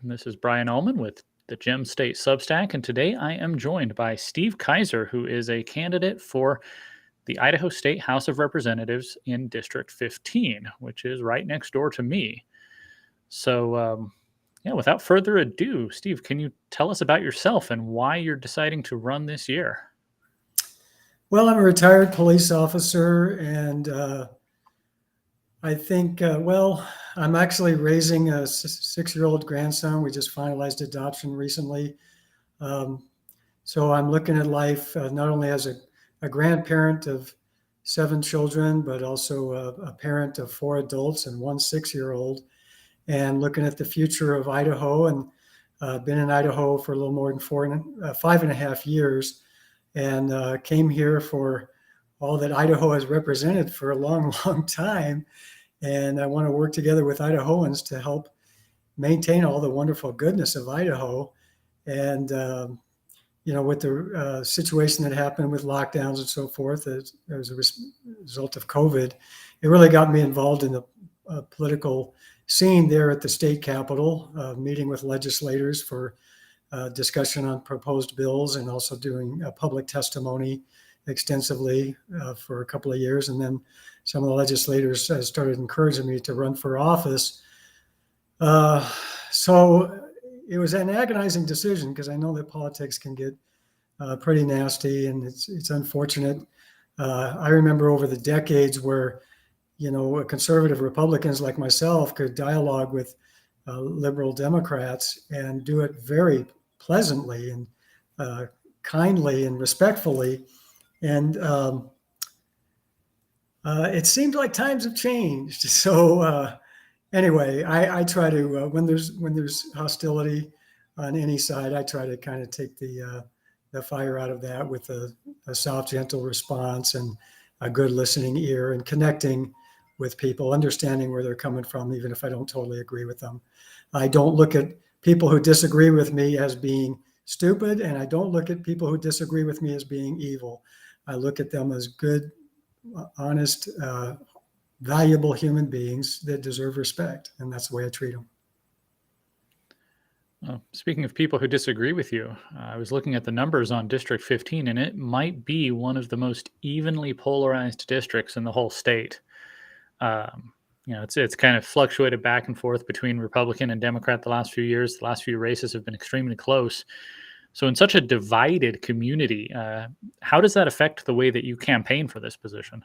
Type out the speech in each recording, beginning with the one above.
This is Brian Almon with the Gem State Substack, and today I am joined by Steve Kaiser, who is a candidate for the Idaho State House of Representatives in District 15, which is right next door to me. So, without further ado, Steve, can you tell us about yourself and why you're deciding to run this year? Well, I'm a retired police officer, and I think, I'm actually raising a 6-year-old grandson. We just finalized adoption recently. So I'm looking at life not only as a grandparent of 7 children, but also a parent of 4 adults and 1 6-year-old, and looking at the future of Idaho. And been in Idaho for a little more than 5.5 years, and came here for all that Idaho has represented for a long, long time. And I want to work together with Idahoans to help maintain all the wonderful goodness of Idaho. And, with the situation that happened with lockdowns and so forth, as a result of COVID, it really got me involved in the political scene there at the state capitol, meeting with legislators for discussion on proposed bills, and also doing public testimony extensively for a couple of years. And then some of the legislators started encouraging me to run for office. So it was an agonizing decision, because I know that politics can get pretty nasty, and it's unfortunate. I remember over the decades where, conservative Republicans like myself could dialogue with liberal Democrats and do it very pleasantly and kindly and respectfully. And it seemed like times have changed. So anyway, I try to, when there's hostility on any side, I try to kind of take the fire out of that with a soft, gentle response and a good listening ear, and connecting with people, understanding where they're coming from, even if I don't totally agree with them. I don't look at people who disagree with me as being stupid, and I don't look at people who disagree with me as being evil. I look at them as good, honest, valuable human beings that deserve respect, and that's the way I treat them. Well, speaking of people who disagree with you, I was looking at the numbers on District 15, and it might be one of the most evenly polarized districts in the whole state. It's kind of fluctuated back and forth between Republican and Democrat the last few years. The last few races have been extremely close. So in such a divided community, how does that affect the way that you campaign for this position?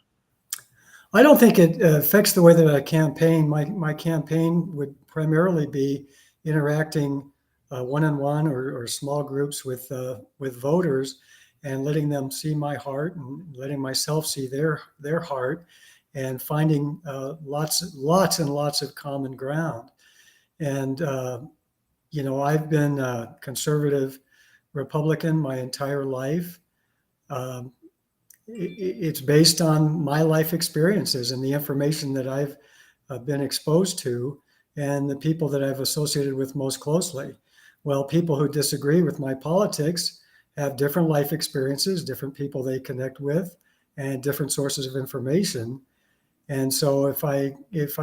I don't think it affects the way that I campaign. My campaign would primarily be interacting one-on-one or small groups with voters, and letting them see my heart and letting myself see their heart, and finding lots and lots of common ground. And I've been a conservative Republican my entire life. It's based on my life experiences and the information that I've been exposed to, and the people that I've associated with most closely. Well, people who disagree with my politics have different life experiences, different people they connect with, and different sources of information. And so if I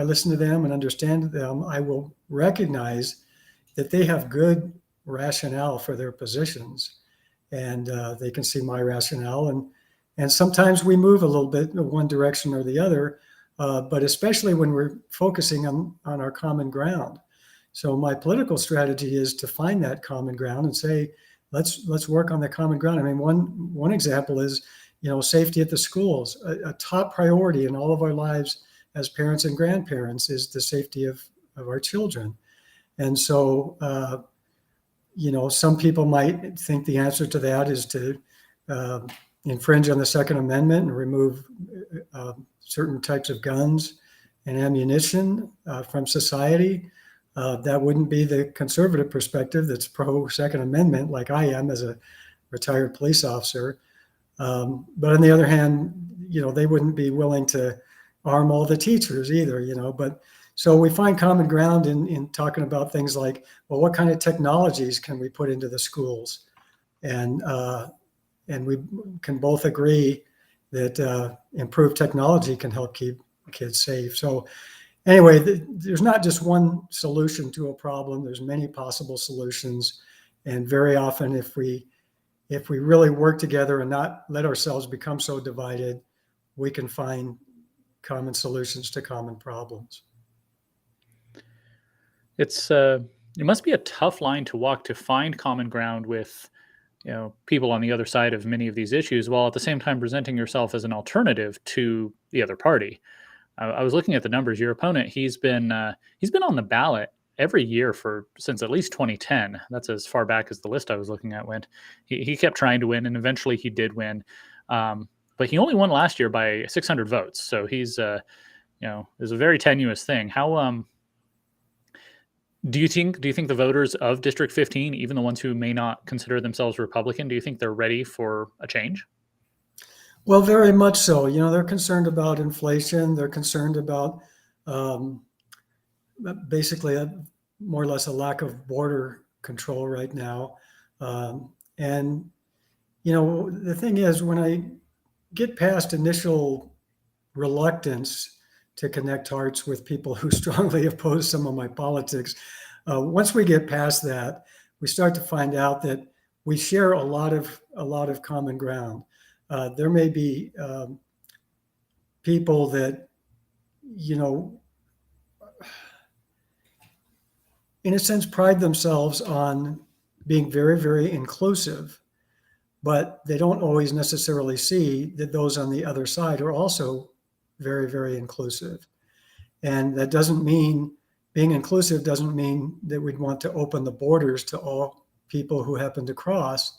listen to them and understand them, I will recognize that they have good rationale for their positions, and they can see my rationale. And sometimes we move a little bit in one direction or the other, but especially when we're focusing on our common ground. So my political strategy is to find that common ground and say, let's work on the common ground. I mean, one example is, safety at the schools. A top priority in all of our lives as parents and grandparents is the safety of our children. And so, some people might think the answer to that is to infringe on the Second Amendment and remove certain types of guns and ammunition from society. That wouldn't be the conservative perspective that's pro Second Amendment, like I am as a retired police officer. But on the other hand, they wouldn't be willing to arm all the teachers either, but so we find common ground in talking about things like, well, what kind of technologies can we put into the schools? And we can both agree that improved technology can help keep kids safe. So Anyway, there's not just one solution to a problem. There's many possible solutions. And very often, if we really work together and not let ourselves become so divided, we can find common solutions to common problems. It must be a tough line to walk to find common ground with people on the other side of many of these issues, while at the same time presenting yourself as an alternative to the other party. I was looking at the numbers. Your opponent, he's been on the ballot every year since at least 2010. That's as far back as the list I was looking at went. He kept trying to win, and eventually he did win. But he only won last year by 600 votes. So he's is a very tenuous thing. How do you think the voters of District 15, even the ones who may not consider themselves Republican, do you think they're ready for a change? Well, very much so. They're concerned about inflation. They're concerned about basically more or less a lack of border control right now. And the thing is, when I get past initial reluctance to connect hearts with people who strongly oppose some of my politics, once we get past that, we start to find out that we share a lot of common ground. There may be people that, in a sense, pride themselves on being very, very inclusive, but they don't always necessarily see that those on the other side are also very, very inclusive. And that doesn't mean, being inclusive doesn't mean that we'd want to open the borders to all people who happen to cross.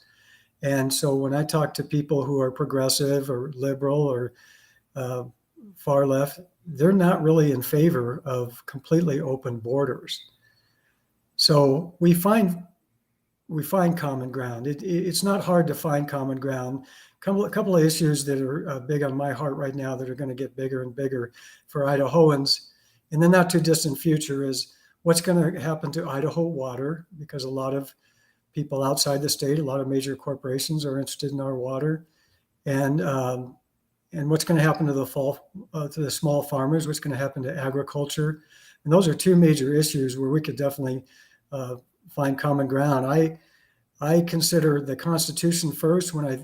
And so when I talk to people who are progressive or liberal or far left, they're not really in favor of completely open borders. So we find common ground. It's not hard to find common ground. A couple of issues that are big on my heart right now that are going to get bigger and bigger for Idahoans in the not too distant future is what's going to happen to Idaho water, because a lot of people outside the state, a lot of major corporations are interested in our water, and what's going to happen to the small farmers, what's going to happen to agriculture. And those are two major issues where we could definitely find common ground. I consider the Constitution first when I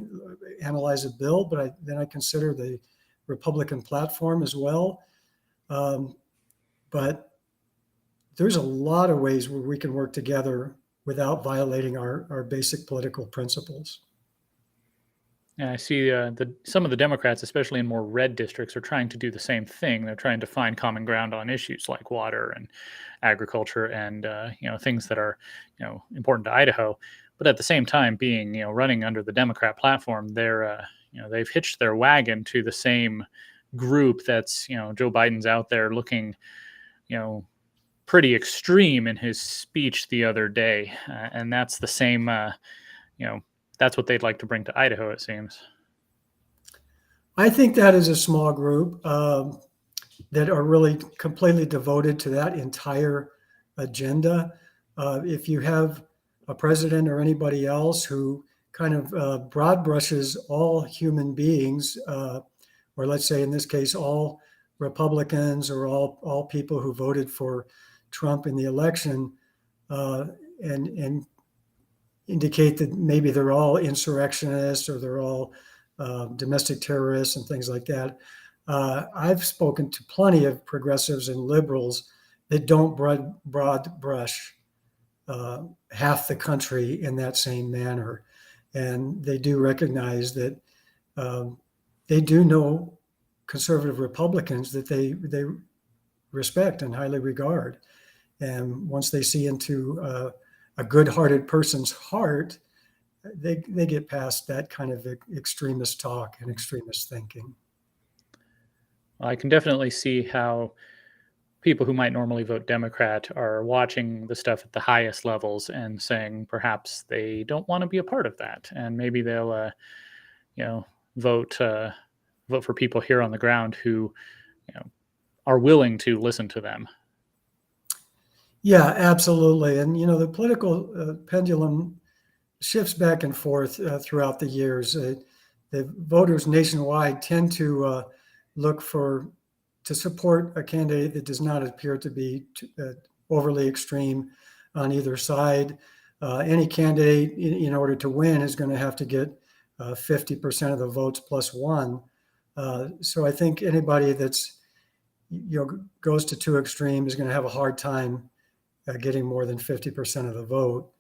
analyze a bill, but then I consider the Republican platform as well. But there's a lot of ways where we can work together without violating our basic political principles. Yeah, I see some of the Democrats, especially in more red districts, are trying to do the same thing. They're trying to find common ground on issues like water and agriculture and things that are important to Idaho. But at the same time, being running under the Democrat platform, they've hitched their wagon to the same group that's Joe Biden's out there looking pretty extreme in his speech the other day, and that's the same that's what they'd like to bring to Idaho, it seems. I think that is a small group that are really completely devoted to that entire agenda. If you have a president or anybody else who kind of broad brushes all human beings, or let's say in this case, all Republicans or all people who voted for Trump in the election, and indicate that maybe they're all insurrectionists or they're all domestic terrorists and things like that. I've spoken to plenty of progressives and liberals that don't broad brush half the country in that same manner. And they do recognize that they do know conservative Republicans that they respect and highly regard. And once they see into a good-hearted person's heart, they get past that kind of extremist talk and extremist thinking. I can definitely see how people who might normally vote Democrat are watching the stuff at the highest levels and saying perhaps they don't want to be a part of that, and maybe they'll vote for people here on the ground who are willing to listen to them. Yeah, absolutely. And, the political pendulum shifts back and forth throughout the years. The voters nationwide tend to look for to support a candidate that does not appear to be overly extreme on either side. Any candidate, in order to win, is going to have to get 50% of the votes plus one. So I think anybody that's goes to too extreme is going to have a hard time getting more than 50% of the vote.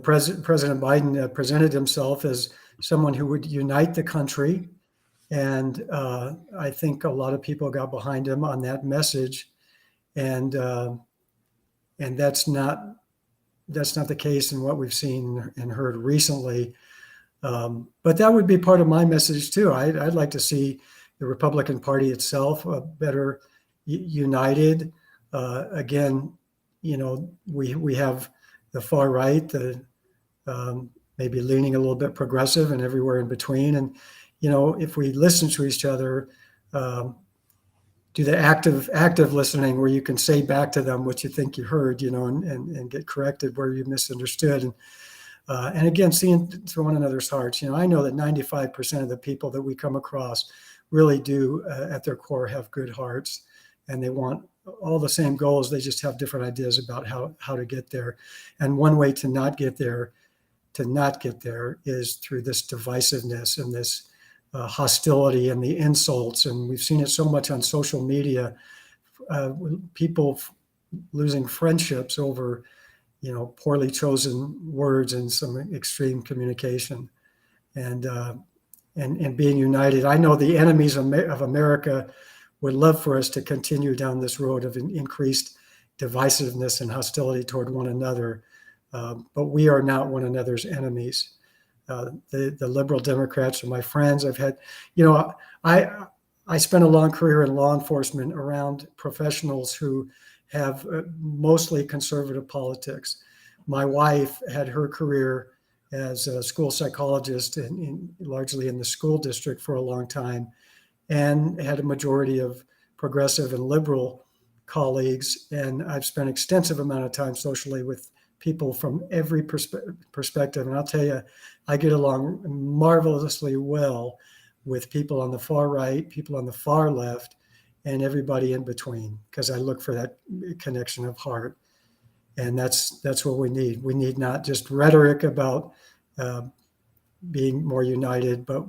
President Biden presented himself as someone who would unite the country, and I think a lot of people got behind him on that message, and that's not the case in what we've seen and heard recently. But that would be part of my message too. I'd like to see the Republican Party itself better united. Again, we have the far right, maybe leaning a little bit progressive, and everywhere in between. And if we listen to each other, do the active listening, where you can say back to them what you think you heard, and get corrected where you misunderstood. And again, seeing through one another's hearts. I know that 95% of the people that we come across really do, at their core, have good hearts, and they want all the same goals. They just have different ideas about how to get there. And one way to not get there is through this divisiveness and this hostility and the insults. And we've seen it so much on social media, people losing friendships over poorly chosen words and some extreme communication, and being united. I know the enemies of America would love for us to continue down this road of increased divisiveness and hostility toward one another, but we are not one another's enemies. The liberal Democrats are my friends. I've had, I spent a long career in law enforcement around professionals who have mostly conservative politics. My wife had her career as a school psychologist largely in the school district for a long time, and had a majority of progressive and liberal colleagues. And I've spent extensive amount of time socially with people from every perspective. And I'll tell you, I get along marvelously well with people on the far right, people on the far left, and everybody in between, because I look for that connection of heart. And that's what we need. We need not just rhetoric about being more united, but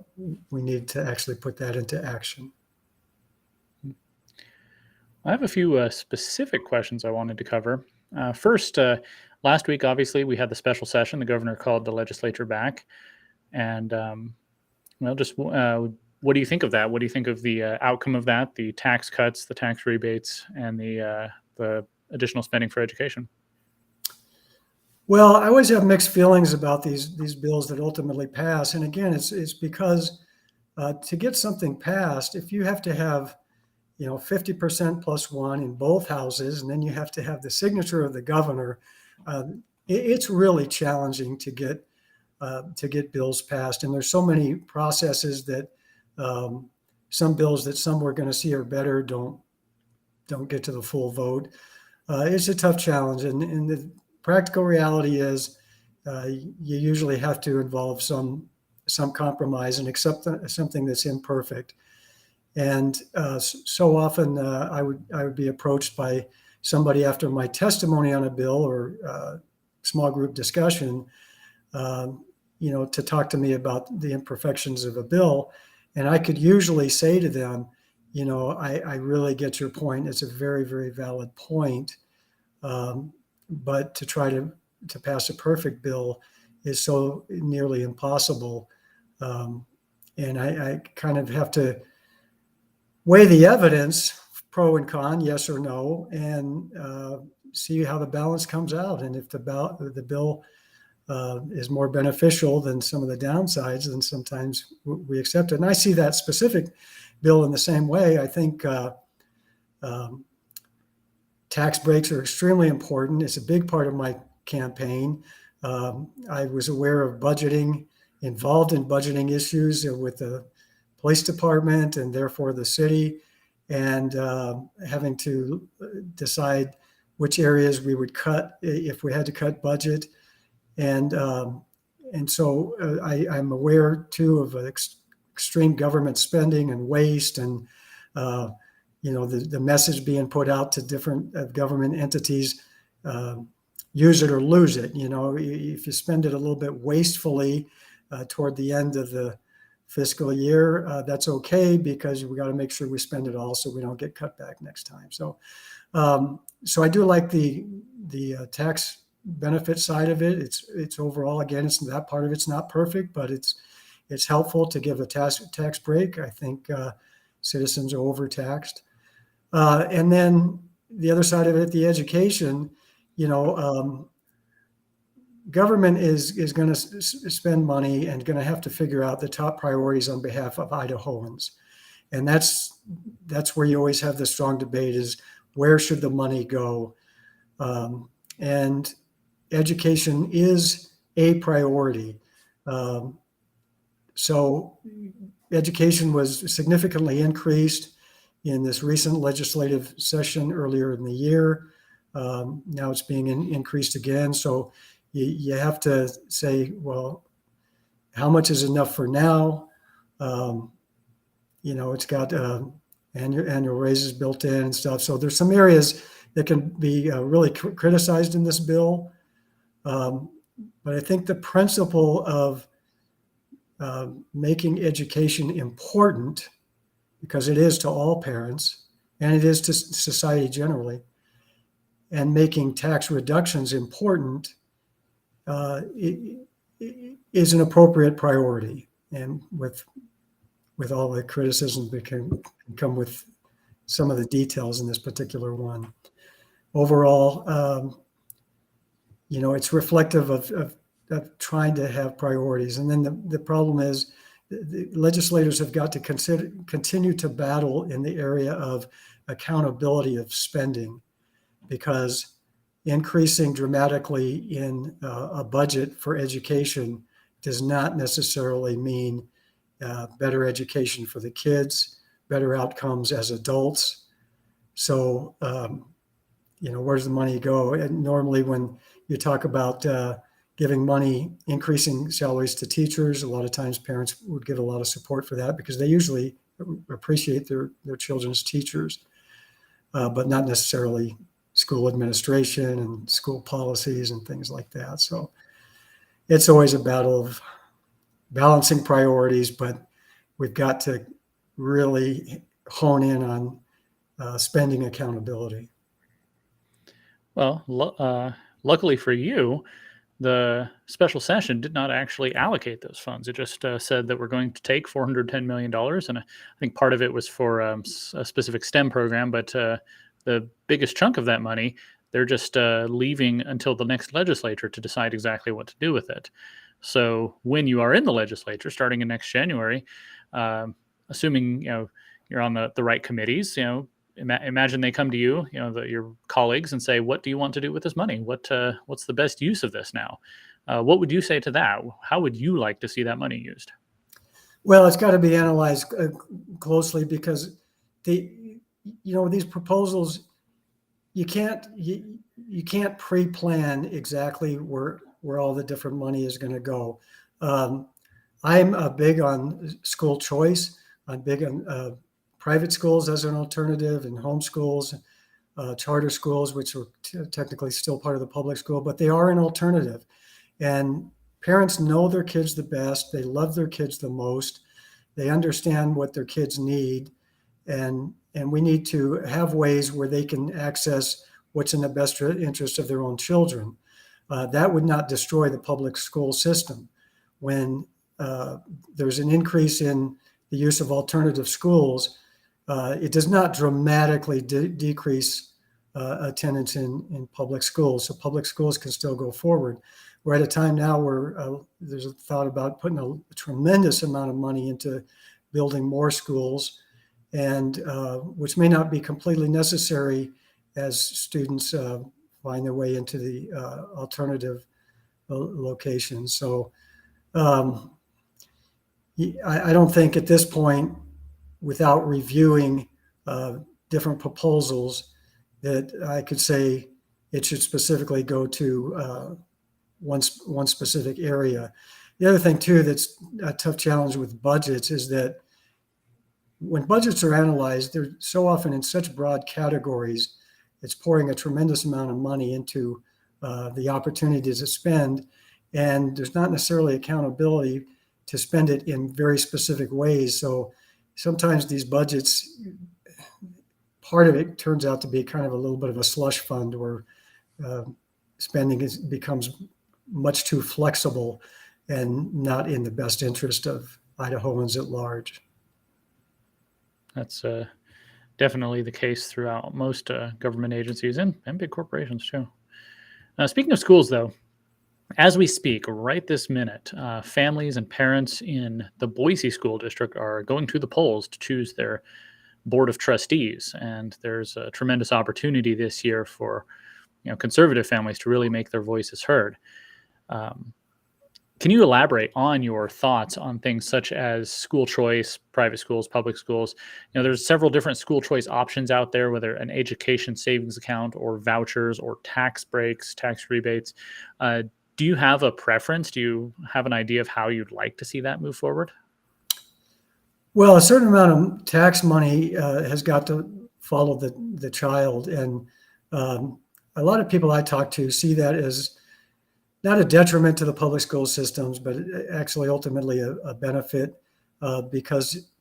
we need to actually put that into action. I have a few specific questions I wanted to cover. First, last week, obviously, we had the special session. The governor called the legislature back. And, what do you think of that? What do you think of the outcome of that, the tax cuts, the tax rebates, and the additional spending for education? Well, I always have mixed feelings about these bills that ultimately pass. And again, it's because to get something passed, if you have to have 50% plus one in both houses, and then you have to have the signature of the governor, it's really challenging to get bills passed. And there's so many processes that some bills that some we're going to see are better don't get to the full vote. It's a tough challenge, and the practical reality is you usually have to involve some compromise and accept something that's imperfect. And so often I would be approached by somebody after my testimony on a bill or small group discussion, to talk to me about the imperfections of a bill. And I could usually say to them, I really get your point. It's a very, very valid point. But to try to pass a perfect bill is so nearly impossible. And I kind of have to weigh the evidence, pro and con, yes or no, and see how the balance comes out. And if the bill is more beneficial than some of the downsides, then sometimes we accept it. And I see that specific bill in the same way. I think tax breaks are extremely important. It's a big part of my campaign. I was aware of involved in budgeting issues with the police department and therefore the city, and having to decide which areas we would cut if we had to cut budget. And so I'm aware too of extreme government spending and waste, and the message being put out to different government entities, use it or lose it. If you spend it a little bit wastefully toward the end of the fiscal year, that's okay, because we got to make sure we spend it all so we don't get cut back next time. So I do like the tax benefit side of it. It's overall, again, it's that part of it's not perfect, but it's helpful to give a tax break. I think citizens are overtaxed. And then the other side of it, the education, government is going to spend money and going to have to figure out the top priorities on behalf of Idahoans. And that's where you always have the strong debate, is where should the money go? And education is a priority. So education was significantly increased in this recent legislative session earlier in the year. Now it's being increased again. So you have to say, well, how much is enough for now? It's got annual raises built in and stuff. So there's some areas that can be really criticized in this bill. But I think the principle of making education important, because it is to all parents and it is to society generally, and making tax reductions important is an appropriate priority. And with all the criticism that can come with some of the details in this particular one. Overall, it's reflective of trying to have priorities. And then the problem is the legislators have got to continue to battle in the area of accountability of spending, because increasing dramatically in a budget for education does not necessarily mean better education for the kids, better outcomes as adults. So, where's the money go? And normally when you talk about giving money, increasing salaries to teachers, a lot of times parents would give a lot of support for that, because they usually appreciate their children's teachers, but not necessarily school administration and school policies and things like that. So it's always a battle of balancing priorities, but we've got to really hone in on spending accountability. Well, luckily for you, the special session did not actually allocate those funds. It just said that we're going to take $410 million. And I think part of it was for a specific STEM program, but the biggest chunk of that money, they're just leaving until the next legislature to decide exactly what to do with it. So when you are in the legislature, starting in next January, assuming you're on the right committees, imagine they come to you, your colleagues, and say, "What do you want to do with this money? What's the best use of this now?" What would you say to that? How would you like to see that money used? Well, it's got to be analyzed closely, because these proposals, you can't pre-plan exactly where all the different money is going to go. I'm big on school choice. I'm big on private schools as an alternative, and homeschools, charter schools, which are technically still part of the public school, but they are an alternative. And parents know their kids the best. They love their kids the most. They understand what their kids need. And we need to have ways where they can access what's in the best interest of their own children. That would not destroy the public school system. When there's an increase in the use of alternative schools, it does not dramatically decrease attendance in public schools. So public schools can still go forward. We're at a time now where there's a thought about putting a tremendous amount of money into building more schools, and which may not be completely necessary as students find their way into the alternative locations. So I don't think at this point, without reviewing different proposals, that I could say it should specifically go to one specific area. The other thing too that's a tough challenge with budgets is that when budgets are analyzed, they're so often in such broad categories. It's pouring a tremendous amount of money into the opportunity to spend, and there's not necessarily accountability to spend it in very specific ways. So sometimes these budgets, part of it turns out to be kind of a little bit of a slush fund where spending becomes much too flexible and not in the best interest of Idahoans at large. That's definitely the case throughout most government agencies and big corporations too. Speaking of schools, though, as we speak right this minute, families and parents in the Boise School District are going to the polls to choose their board of trustees, and there's a tremendous opportunity this year for conservative families to really make their voices heard. Can you elaborate on your thoughts on things such as school choice, private schools, public schools? There's several different school choice options out there, whether an education savings account or vouchers or tax breaks, tax rebates. Do you have a preference? Do you have an idea of how you'd like to see that move forward? Well, a certain amount of tax money has got to follow the child. And a lot of people I talk to see that as not a detriment to the public school systems, but actually ultimately a benefit because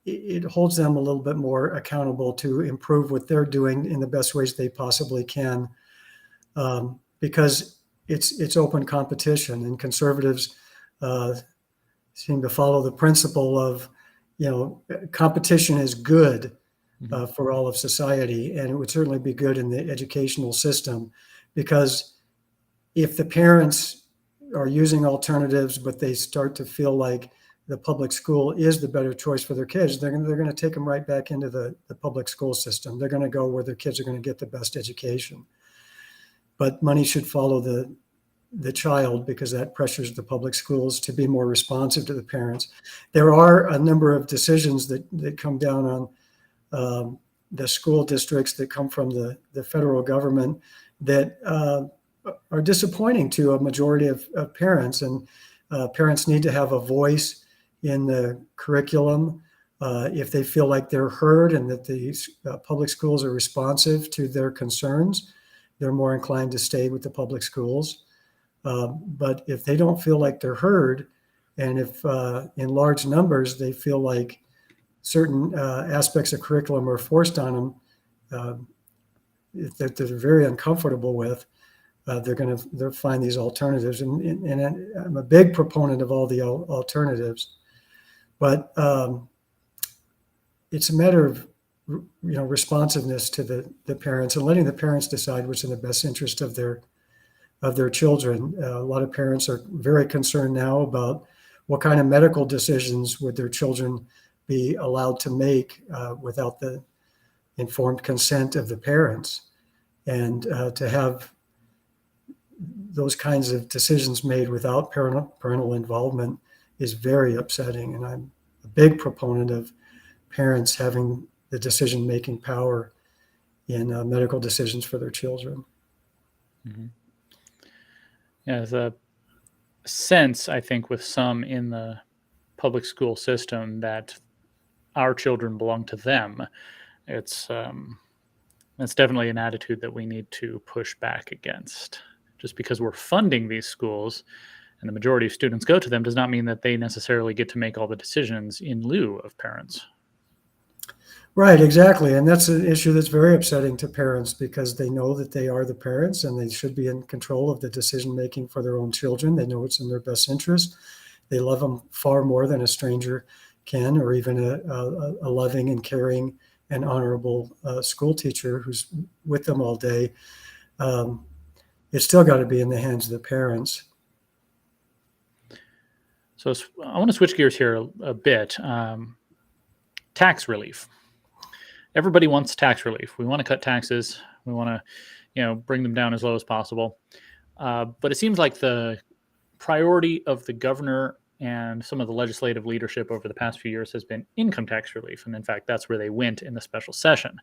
it holds them a little bit more accountable to improve what they're doing in the best ways they possibly can, because it's open competition, and conservatives seem to follow the principle of, competition is good for all of society, and it would certainly be good in the educational system, because if the parents are using alternatives, but they start to feel like the public school is the better choice for their kids, they're going to take them right back into the public school system. They're going to go where their kids are going to get the best education. But money should follow the child, because that pressures the public schools to be more responsive to the parents. There are a number of decisions that come down on the school districts that come from the federal government that are disappointing to a majority of parents, and parents need to have a voice in the curriculum. If they feel like they're heard and that the public schools are responsive to their concerns, they're more inclined to stay with the public schools. But if they don't feel like they're heard, and if in large numbers they feel like certain aspects of curriculum are forced on them that they're very uncomfortable with, they'll find these alternatives, and I'm a big proponent of all the alternatives, but it's a matter of responsiveness to the parents and letting the parents decide what's in the best interest of their children. A lot of parents are very concerned now about what kind of medical decisions would their children be allowed to make without the informed consent of the parents, and to have those kinds of decisions made without parental involvement is very upsetting. And I'm a big proponent of parents having the decision-making power in medical decisions for their children. Mm-hmm. Yeah, there's a sense, I think, with some in the public school system that our children belong to them. It's definitely an attitude that we need to push back against. Just because we're funding these schools and the majority of students go to them does not mean that they necessarily get to make all the decisions in lieu of parents. Right, exactly. And that's an issue that's very upsetting to parents, because they know that they are the parents and they should be in control of the decision-making for their own children. They know it's in their best interest. They love them far more than a stranger can, or even a loving and caring and honorable school teacher who's with them all day. It's still got to be in the hands of the parents. So I want to switch gears here a bit. Tax relief. Everybody wants tax relief. We want to cut taxes. We want to, bring them down as low as possible. But it seems like the priority of the governor and some of the legislative leadership over the past few years has been income tax relief. And in fact, that's where they went in the special session.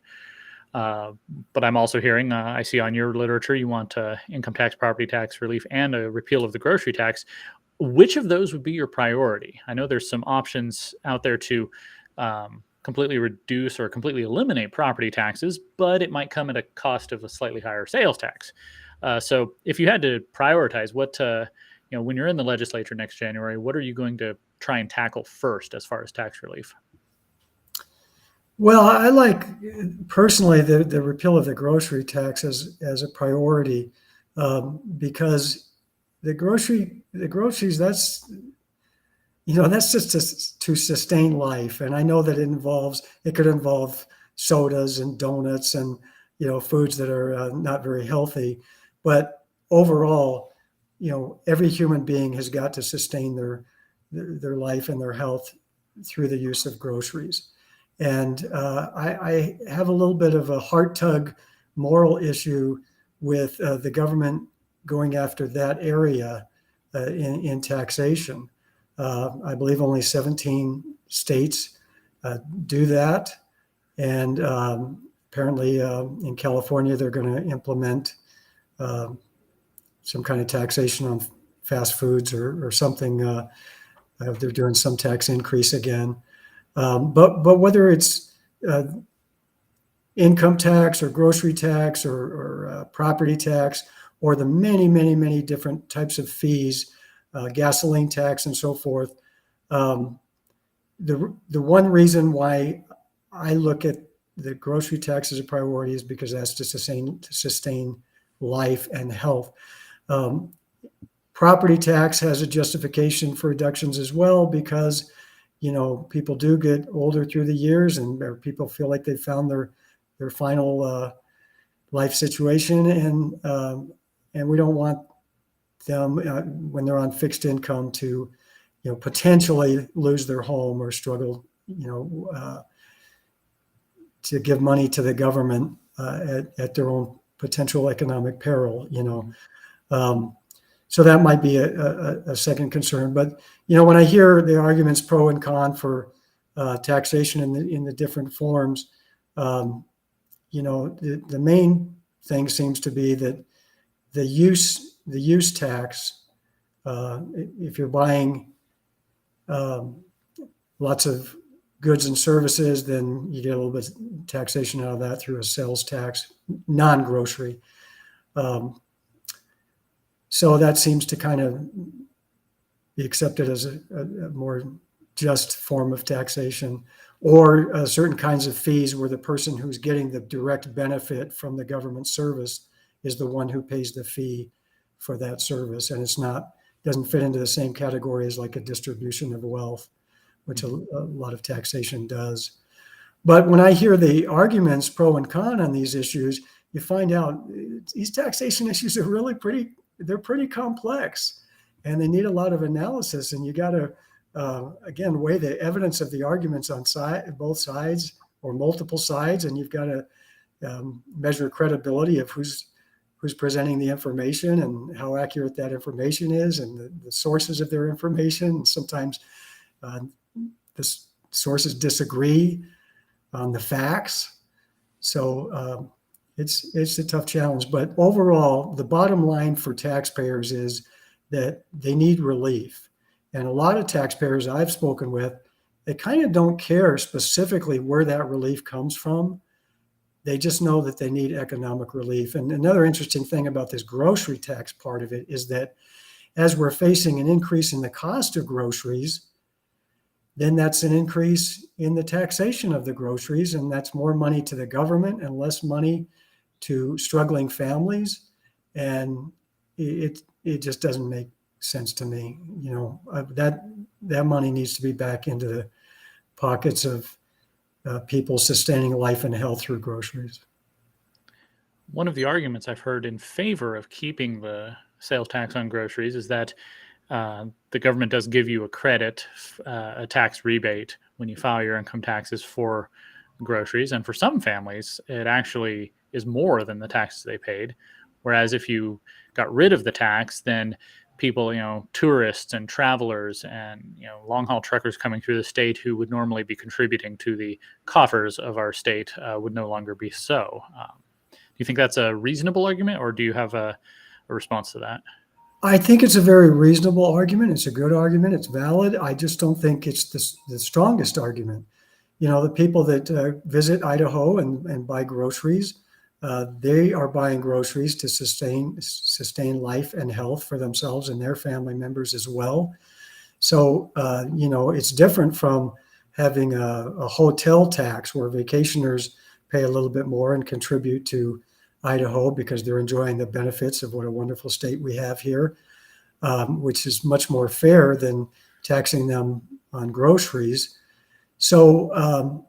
But I'm also hearing, I see on your literature, you want income tax, property tax relief, and a repeal of the grocery tax. which of those would be your priority? I know there's some options out there to completely reduce or completely eliminate property taxes, but it might come at a cost of a slightly higher sales tax. So if you had to prioritize when you're in the legislature next January, what are you going to try and tackle first as far as tax relief? Well, I like personally the repeal of the grocery tax as a priority, because the groceries, that's just to sustain life. And I know that it could involve sodas and donuts and, foods that are not very healthy. But overall, every human being has got to sustain their life and their health through the use of groceries. And I have a little bit of a heart tug moral issue with the government going after that area in taxation. I believe only 17 states do that. And apparently in California, they're going to implement some kind of taxation on fast foods or something. They're doing some tax increase again. But whether it's income tax or grocery tax or property tax, or the many, many, many different types of fees, gasoline tax and so forth. The one reason why I look at the grocery tax as a priority is because that's to sustain life and health. Property tax has a justification for reductions as well, because people do get older through the years, and people feel like they've found their final life situation, and we don't want them when they're on fixed income to potentially lose their home or struggle to give money to the government at their own potential economic peril. So that might be a second concern. But when I hear the arguments pro and con for taxation in the different forms, the main thing seems to be that the use tax, if you're buying lots of goods and services, then you get a little bit of taxation out of that through a sales tax, non-grocery. So that seems to kind of be accepted as a more just form of taxation, or certain kinds of fees where the person who's getting the direct benefit from the government service is the one who pays the fee for that service. And doesn't fit into the same category as like a distribution of wealth, which a lot of taxation does. But when I hear the arguments pro and con on these issues, you find out these taxation issues are really they're pretty complex, and they need a lot of analysis. And you got to, again, weigh the evidence of the arguments on both sides or multiple sides, and you've got to measure credibility of who's presenting the information and how accurate that information is, and the sources of their information. And sometimes the sources disagree on the facts. So it's a tough challenge. But overall, the bottom line for taxpayers is that they need relief. And a lot of taxpayers I've spoken with, they kind of don't care specifically where that relief comes from. They just know that they need economic relief. And another interesting thing about this grocery tax part of it is that as we're facing an increase in the cost of groceries, then that's an increase in the taxation of the groceries, and that's more money to the government and less money to struggling families. And it just doesn't make sense to me. That money needs to be back into the pockets of people sustaining life and health through groceries. One of the arguments I've heard in favor of keeping the sales tax on groceries is that the government does give you a credit, a tax rebate when you file your income taxes for groceries. And for some families, it actually is more than the taxes they paid. Whereas if you got rid of the tax, then people, tourists and travelers and, long haul truckers coming through the state who would normally be contributing to the coffers of our state would no longer be so. Do you think that's a reasonable argument, or do you have a response to that? I think it's a very reasonable argument. It's a good argument. It's valid. I just don't think it's the strongest argument. The people that visit Idaho and buy groceries, they are buying groceries to sustain life and health for themselves and their family members as well. So, it's different from having a hotel tax where vacationers pay a little bit more and contribute to Idaho because they're enjoying the benefits of what a wonderful state we have here, which is much more fair than taxing them on groceries. So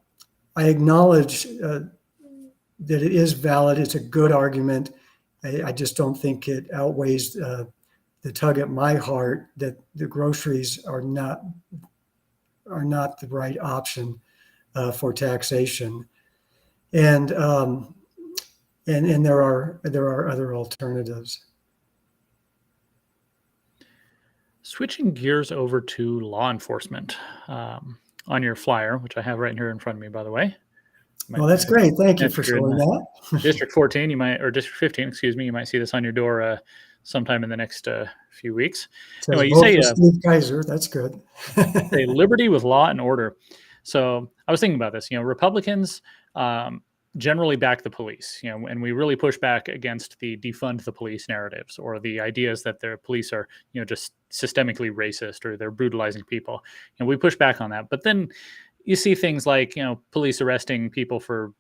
I acknowledge that it is valid. It's a good argument. I just don't think it outweighs the tug at my heart that the groceries are not the right option for taxation. And there are other alternatives. Switching gears over to law enforcement, on your flyer, which I have right here in front of me, by the way. Well, that's great. Thank you for showing that. District 14, or District 15, excuse me, you might see this on your door sometime in the next few weeks. Anyway, you say Steve Kaiser. That's good. Say liberty with law and order. So I was thinking about this. Republicans generally back the police, and we really push back against the defund the police narratives or the ideas that the police are, just systemically racist or they're brutalizing people. And we push back on that. But then you see things like, police arresting people for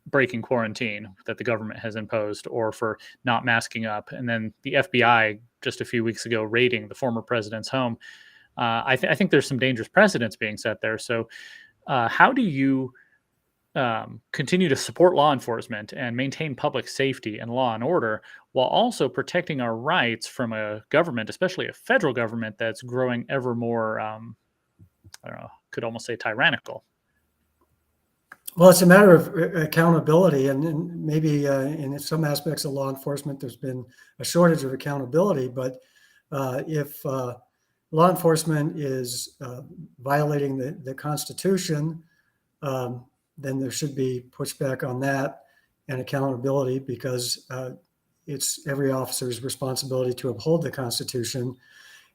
breaking quarantine that the government has imposed or for not masking up. And then the FBI just a few weeks ago raiding the former president's home. I think there's some dangerous precedents being set there. So how do you continue to support law enforcement and maintain public safety and law and order while also protecting our rights from a government, especially a federal government that's growing ever more, I don't know, could almost say tyrannical? Well, it's a matter of accountability, and maybe in some aspects of law enforcement, there's been a shortage of accountability. But if law enforcement is violating the Constitution, then there should be pushback on that and accountability, because it's every officer's responsibility to uphold the Constitution.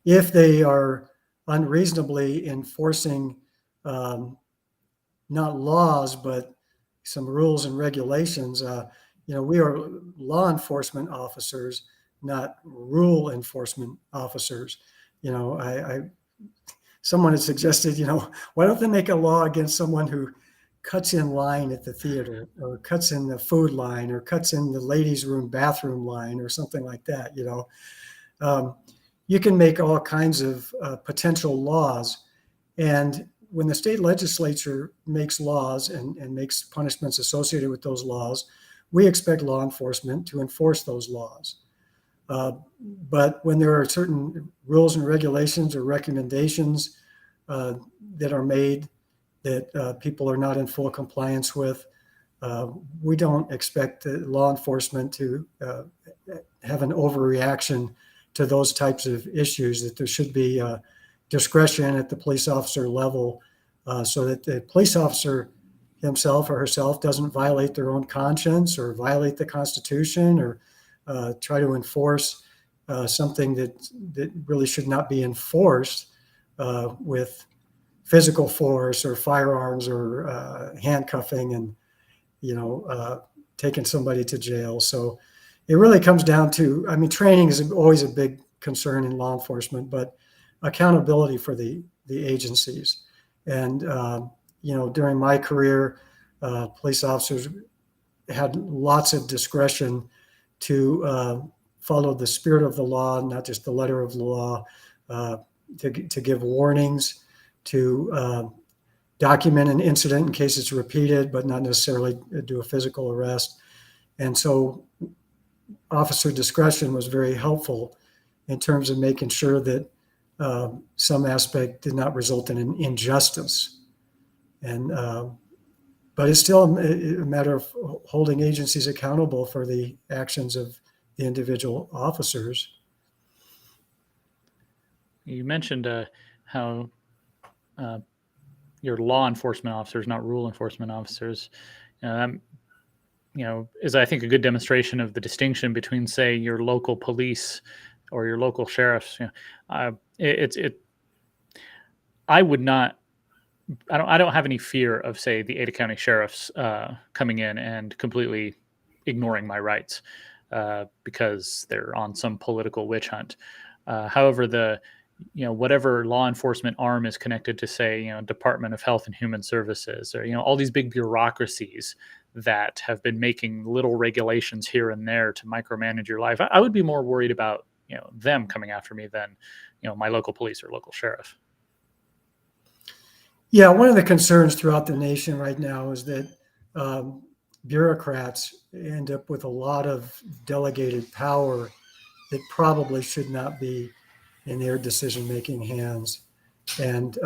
If they are unreasonably enforcing not laws, but some rules and regulations, we are law enforcement officers, not rule enforcement officers. Someone had suggested, why don't they make a law against someone who cuts in line at the theater, or cuts in the food line, or cuts in the ladies' room bathroom line, or something like that. You can make all kinds of potential laws, and when the state legislature makes laws and makes punishments associated with those laws, we expect law enforcement to enforce those laws. But when there are certain rules and regulations or recommendations that are made that people are not in full compliance with, we don't expect law enforcement to have an overreaction to those types of issues, that there should be discretion at the police officer level so that the police officer himself or herself doesn't violate their own conscience or violate the Constitution or try to enforce something that really should not be enforced with physical force or firearms or handcuffing and, taking somebody to jail. So it really comes down to, training is always a big concern in law enforcement, but accountability for the agencies. And, during my career, police officers had lots of discretion to follow the spirit of the law, not just the letter of the law, to give warnings, to document an incident in case it's repeated, but not necessarily do a physical arrest. And so officer discretion was very helpful in terms of making sure that some aspect did not result in an injustice. And but it's still a matter of holding agencies accountable for the actions of the individual officers. You mentioned how your law enforcement officers, not rule enforcement officers, is, I think, a good demonstration of the distinction between, say, your local police or your local sheriffs. I would not. I don't have any fear of, say, the Ada County sheriffs coming in and completely ignoring my rights because they're on some political witch hunt. However, whatever law enforcement arm is connected to, say, Department of Health and Human Services, or all these big bureaucracies that have been making little regulations here and there to micromanage your life, I would be more worried about them coming after me than my local police or local sheriff. Yeah, one of the concerns throughout the nation right now is that bureaucrats end up with a lot of delegated power that probably should not be in their decision-making hands. And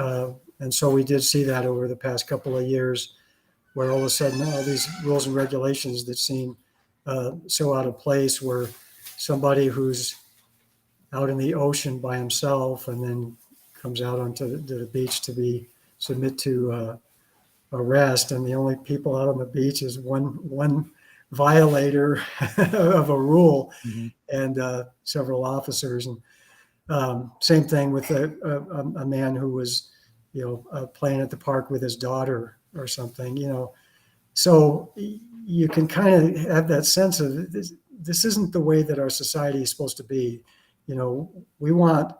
so we did see that over the past couple of years, where all of a sudden all these rules and regulations that seem so out of place, where somebody who's out in the ocean by himself and then comes out onto the beach to be submit to arrest, and the only people out on the beach is one violator of a rule, and several officers. And same thing with a man who was, playing at the park with his daughter or something. So you can kind of have that sense of this isn't the way that our society is supposed to be. We want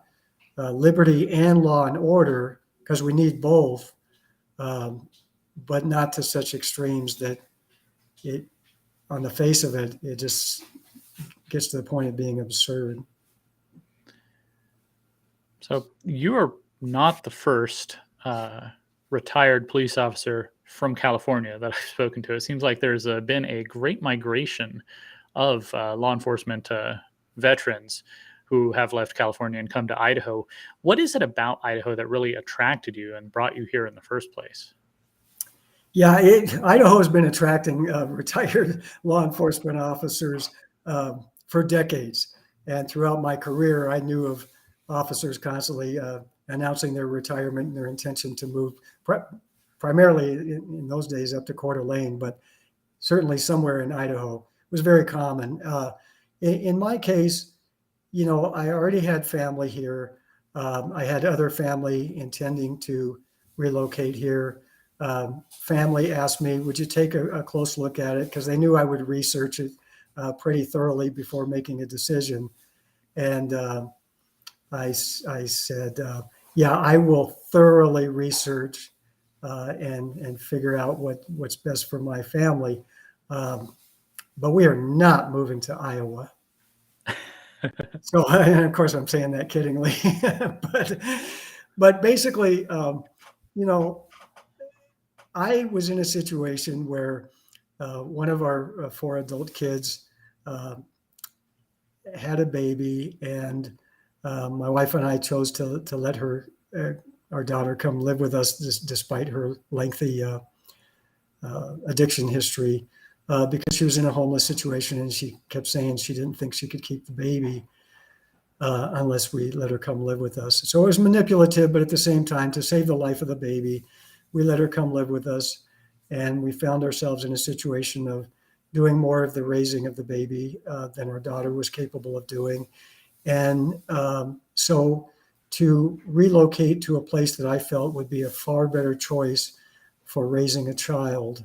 liberty and law and order, because we need both, but not to such extremes that it, on the face of it, it just gets to the point of being absurd. So you are not the first retired police officer from California that I've spoken to. It seems like there's been a great migration of law enforcement veterans who have left California and come to Idaho. What is it about Idaho that really attracted you and brought you here in the first place? Yeah, Idaho has been attracting retired law enforcement officers for decades. And throughout my career, I knew of officers constantly announcing their retirement and their intention to move primarily in those days up to Coeur d'Alene, but certainly somewhere in Idaho. It was very common. In my case, I already had family here. I had other family intending to relocate here. Family asked me, would you take a close look at it? Because they knew I would research it pretty thoroughly before making a decision. And I said, yeah, I will thoroughly research and figure out what's best for my family. But we are not moving to Iowa. So, and of course, I'm saying that kiddingly, but basically, I was in a situation where one of our 4 adult kids had a baby, and my wife and I chose to let our daughter come live with us, despite her lengthy addiction history. Because she was in a homeless situation, and she kept saying she didn't think she could keep the baby unless we let her come live with us. So it was manipulative, but at the same time, to save the life of the baby, we let her come live with us. And we found ourselves in a situation of doing more of the raising of the baby than our daughter was capable of doing. And so to relocate to a place that I felt would be a far better choice for raising a child,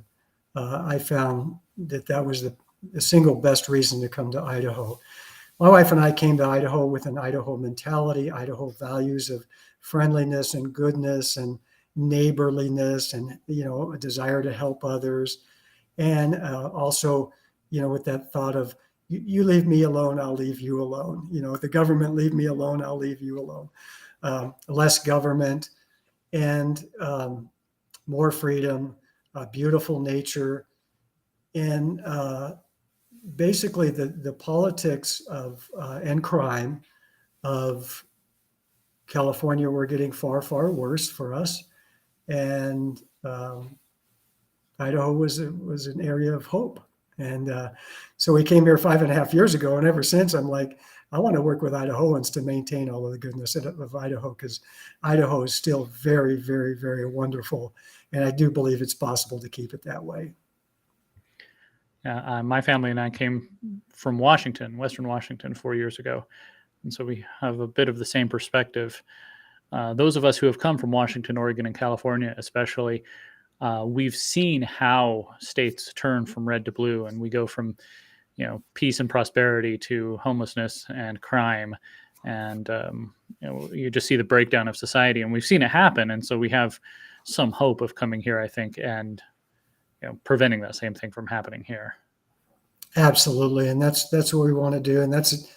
I found that was the single best reason to come to Idaho. My wife and I came to Idaho with an Idaho mentality, Idaho values of friendliness and goodness and neighborliness, and a desire to help others, and also with that thought of you leave me alone, I'll leave you alone. The government, leave me alone, I'll leave you alone. Less government and more freedom, beautiful nature. And basically the politics of and crime of California were getting far, far worse for us. And Idaho was an area of hope. And so we came here 5.5 years ago. And ever since, I'm like, I want to work with Idahoans to maintain all of the goodness of Idaho, because Idaho is still very, very, very wonderful. And I do believe it's possible to keep it that way. My family and I came from Washington, Western Washington, 4 years ago. And so we have a bit of the same perspective. Those of us who have come from Washington, Oregon, and California, especially, we've seen how states turn from red to blue, and we go from, peace and prosperity to homelessness and crime. And, you just see the breakdown of society, and we've seen it happen. And so we have some hope of coming here, I think, and, preventing that same thing from happening here. Absolutely. And that's what we want to do. And that's